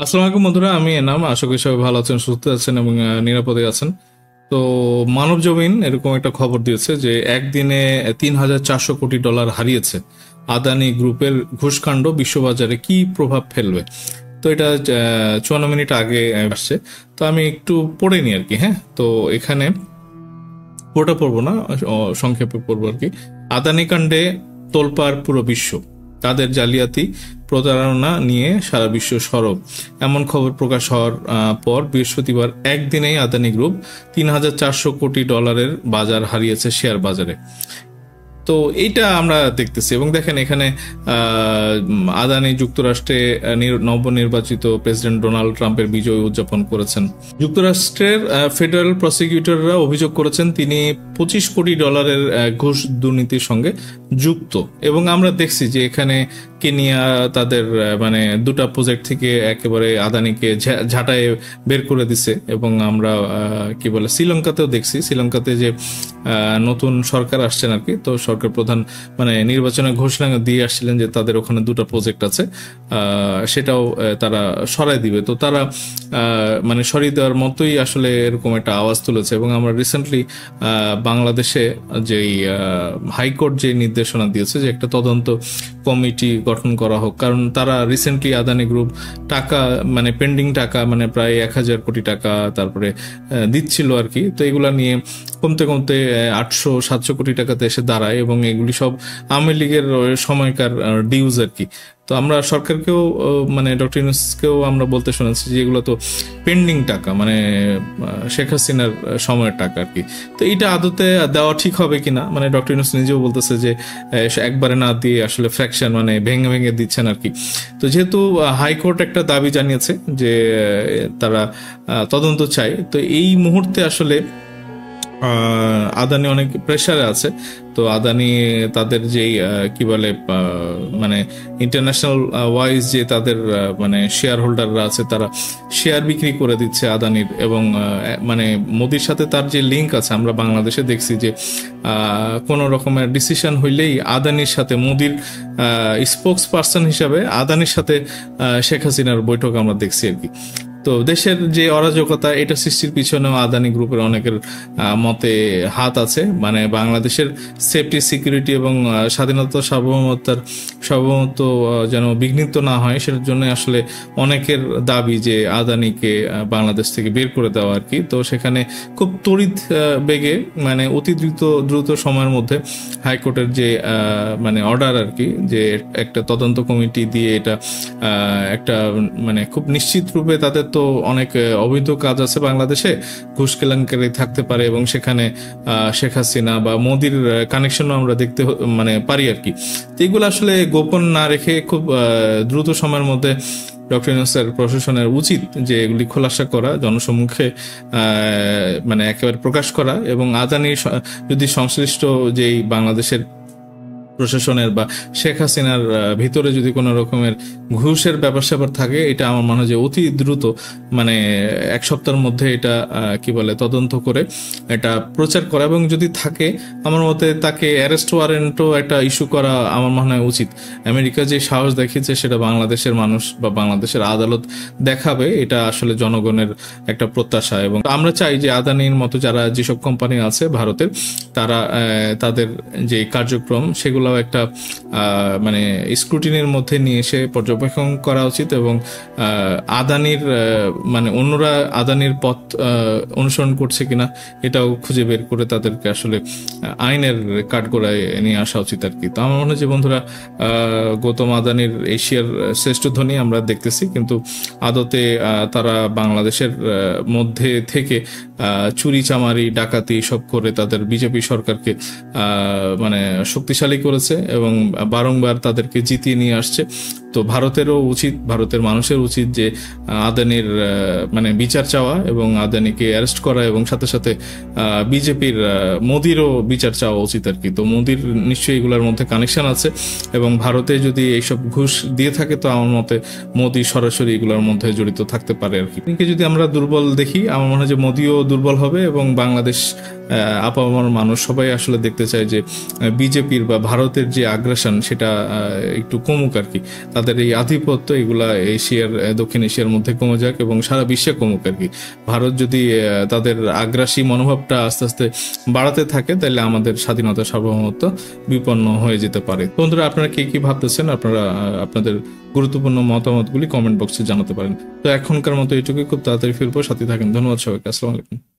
আসসালামু আলাইকুম বন্ধুরা, আমি এনাম। আশা করি সবাই ভালো আছেন, সুস্থ আছেন এবং নিরাপদে আছেন। তো মানব জমিন এরকম একটা খবর দিয়েছে যে একদিনে $3,400 কোটি হারিয়েছে আদানি গ্রুপের ঘুষকাণ্ড বিশ্ববাজারে কি প্রভাব ফেলবে। তো এটা 54 মিনিট আগে আসছে। তো আমি একটু পড়ে নিই আর কি। হ্যাঁ, তো এখানে পুরোটা পড়বো না, সংক্ষেপে পড়বো আর কি। আদানি কাণ্ডে তোলপাড় পুরো বিশ্ব, তাদের জালিয়াতি প্রতারণা নিয়ে সারা বিশ্ব সরব। এমন খবর প্রকাশ হওয়ার পর বৃহস্পতিবার একদিনেই আদানি গ্রুপ $3,400 কোটি বাজার হারিয়েছে শেয়ার বাজারে। তো এইটা আমরা দেখতেছি এবং দেখেন এখানে আদানি যুক্তরাষ্ট্রে নবনির্বাচিত প্রেসিডেন্ট ডোনাল্ড ট্রাম্পের বিজয় উদযাপন করেছেন। যুক্তরাষ্ট্রের ফেডারেল প্রসিকিউটররা অভিযোগ করেছেন তিনি $25 কোটি ঘুষ দুর্নীতির সঙ্গে যুক্ত। এবং আমরা দেখছি যে এখানে কেনিয়া তাদের মানে দুটা প্রজেক্ট থেকে একেবারে আদানিকে ঝাঁটায় বের করে দিছে। এবং আমরা কি বলে শ্রীলঙ্কাতেও দেখছি, শ্রীলঙ্কাতে যে নতুন সরকার আসছেন আর কি, তো সরকার প্রধান মানে নির্বাচনের ঘোষণা দিয়ে আসছিলেন যে তাদের ওখানে দুটো প্রজেক্ট আছে, সেটাও তারা সরাই দিবে। তো তারা মানে সরিয়ে দেওয়ার মতোই আসলে এরকম একটা আওয়াজ তুলেছে। এবং আমরা রিসেন্টলি বাংলাদেশে যেই হাইকোর্ট যে নির্দেশনা দিয়েছে যে একটা তদন্ত কমিটি গঠন করা হোক, কারণ তারা রিসেন্টলি আদানি গ্রুপ টাকা মানে পেন্ডিং টাকা মানে প্রায় 1,000 কোটি টাকা তারপরে দিচ্ছিল আর কি। তো এগুলা নিয়ে কমতে কমতে 800-700 কোটি টাকাতে এসে দাঁড়ায় এবং এগুলি সব আওয়ামী লীগের সময়কার ডিউজ আর কি। তো আমরা সরকারকেও মানে ডক্টর ইউনূসকেও আমরা বলতে শুনেছি যে এগুলো তো পেন্ডিং টাকা, মানে শেখ হাসিনার সময়ের টাকা আর কি। তো এইটা আদতে দেওয়া ঠিক হবে কিনা, মানে ডক্টর ইউনূস নিজেও বলতেছে যে একবারে না দিয়ে আসলে ফ্র্যাকশন মানে ভেঙে ভেঙে দিচ্ছেন আর কি। তো যেহেতু হাইকোর্ট একটা দাবি জানিয়েছে যে তারা তদন্ত চায়, তো এই মুহূর্তে আসলে আদানি অনেক প্রেসারে আছে। তো আদানি তাদের যেই কি বলে মানে ইন্টারন্যাশনাল ওয়াইজ যে তাদের মানে শেয়ার হোল্ডাররা আছে তারা শেয়ার বিক্রি করে দিচ্ছে আদানির। এবং মানে মোদির সাথে তার যে লিঙ্ক আছে, আমরা বাংলাদেশে দেখছি যে কোনো রকমের ডিসিশন হইলেই আদানির সাথে মোদির স্পোক্স পার্সন হিসাবে আদানির সাথে শেখ হাসিনার বৈঠক আমরা দেখছি আর কি। তো দেশের যে অরাজকতা এটা সৃষ্টির পিছনেও আদানি গ্রুপের অনেকের মতে হাত আছে। মানে বাংলাদেশের সেফটি, সিকিউরিটি এবং স্বাধীনতা সার্বভৌমত্ব যেন বিঘ্নিত না হয়, সেটার জন্য আসলে অনেকের দাবি যে আদানিকে বাংলাদেশ থেকে বের করে দেওয়া আর কি। তো সেখানে খুব তড়িৎ বেগে মানে অতি দ্রুত সময়ের মধ্যে হাইকোর্টের যে মানে অর্ডার আর কি, যে একটা তদন্ত কমিটি দিয়ে এটা একটা মানে খুব নিশ্চিত রূপে তাদের তো অনেক অবৈধ কাজ আছে বাংলাদেশে, ঘুষ কেলেঙ্কারি থাকতে পারে এবং সেখানে শেখ হাসিনা বা মোদির কানেকশনও আমরা দেখতে মানে পারি আর কি। তো এগুলো আসলে গোপন না রেখে খুব দ্রুত সময়ের মধ্যে ডক্টর ইউনূসের প্রশাসনের উচিত যে এগুলি খোলাসা করা, জনসম্মুখে মানে একেবারে প্রকাশ করা। এবং আদানির যদি সংশ্লিষ্ট যেই বাংলাদেশের প্রশাসনের বা শেখ হাসিনার ভিতরে যদি কোনো রকমের ঘুষের ব্যাপার স্যাপার থাকে, এটা আমার মনে হয় যে অতি দ্রুত মানে 1 সপ্তাহের মধ্যে এটা কি বলে তদন্ত করে এটা প্রচার করা। এবং যদি থাকে আমার মতে তাকে অ্যারেস্ট ওয়ারেন্টও একটা ইস্যু করা আমার মনে হয় উচিত। আমেরিকা যে সাহস দেখিয়েছে সেটা বাংলাদেশের মানুষ বা বাংলাদেশের আদালত দেখাবে, এটা আসলে জনগণের একটা প্রত্যাশা। এবং আমরা চাই যে আদানির মতো যারা যেসব কোম্পানি আছে ভারতের, তারা তাদের যে কার্যক্রম সেগুলো একটা মানে স্ক্রুটিনির মধ্যে নিয়ে এসে পর্যবেক্ষণ করা উচিত। এবং আদানির মানে অন্যরা আদানির পথ অনুসরণ করছে কিনা এটাও খুঁজে বের করে তাদেরকে আসলে আইনের কাঠগড়ায় নিয়ে আসা উচিত আর কি। তো আমার মনে হয় যে বন্ধুরা, গৌতম আদানির এশিয়ার শ্রেষ্ঠ ধনী আমরা দেখতেছি, কিন্তু আদতে তারা বাংলাদেশের মধ্যে থেকে চুরি চামারি ডাকাতি সব করে তাদের বিজেপি সরকারকে মানে শক্তিশালী করেছে এবং বারংবার তাদেরকে জিতিয়ে নিয়ে আসছে। তো ভারতেরও উচিত, ভারতের মানুষের উচিত যে আদানির মানে বিচার চাওয়া এবং আদানিকে অ্যারেস্ট করা, এবং সাথে সাথে বিজেপির মোদিরও বিচার চাওয়া উচিত আর কি। তো মোদির নিশ্চয়ই এগুলোর মধ্যে কানেকশন আছে এবং ভারতে যদি এইসব ঘুষ দিয়ে থাকে তো আমার মতে মোদি সরাসরি এগুলোর মধ্যে জড়িত থাকতে পারে আর কি। যদি আমরা দুর্বল দেখি, আমার মনে হয় যে মোদিও দুর্বল হবে এবং বাংলাদেশ আপামর মানুষ সবাই আসলে দেখতে চায় যে বিজেপির বা ভারতের যে আগ্রাসন সেটা একটু কমুক আর কি। তাদের এই আধিপত্য এগুলা দক্ষিণ এশিয়ার মধ্যে কমে যাক এবং সারা বিশ্বে কমুক আর কি। ভারত যদি তাদের আগ্রাসী মনোভাবটা আস্তে আস্তে বাড়াতে থাকে, তাহলে আমাদের স্বাধীনতা সার্বভৌমত্ব বিপন্ন হয়ে যেতে পারে। বন্ধুরা, আপনারা কে কি ভাবতেছেন, আপনারা আপনাদের গুরুত্বপূর্ণ মতামতগুলি কমেন্ট বক্সে জানাতে পারেন। তো এখনকার মতো এইটুকুই, খুব তাড়াতাড়ি ফিরবো, সাথে থাকেন। ধন্যবাদ সবাইকে, আসসালামু আলাইকুম।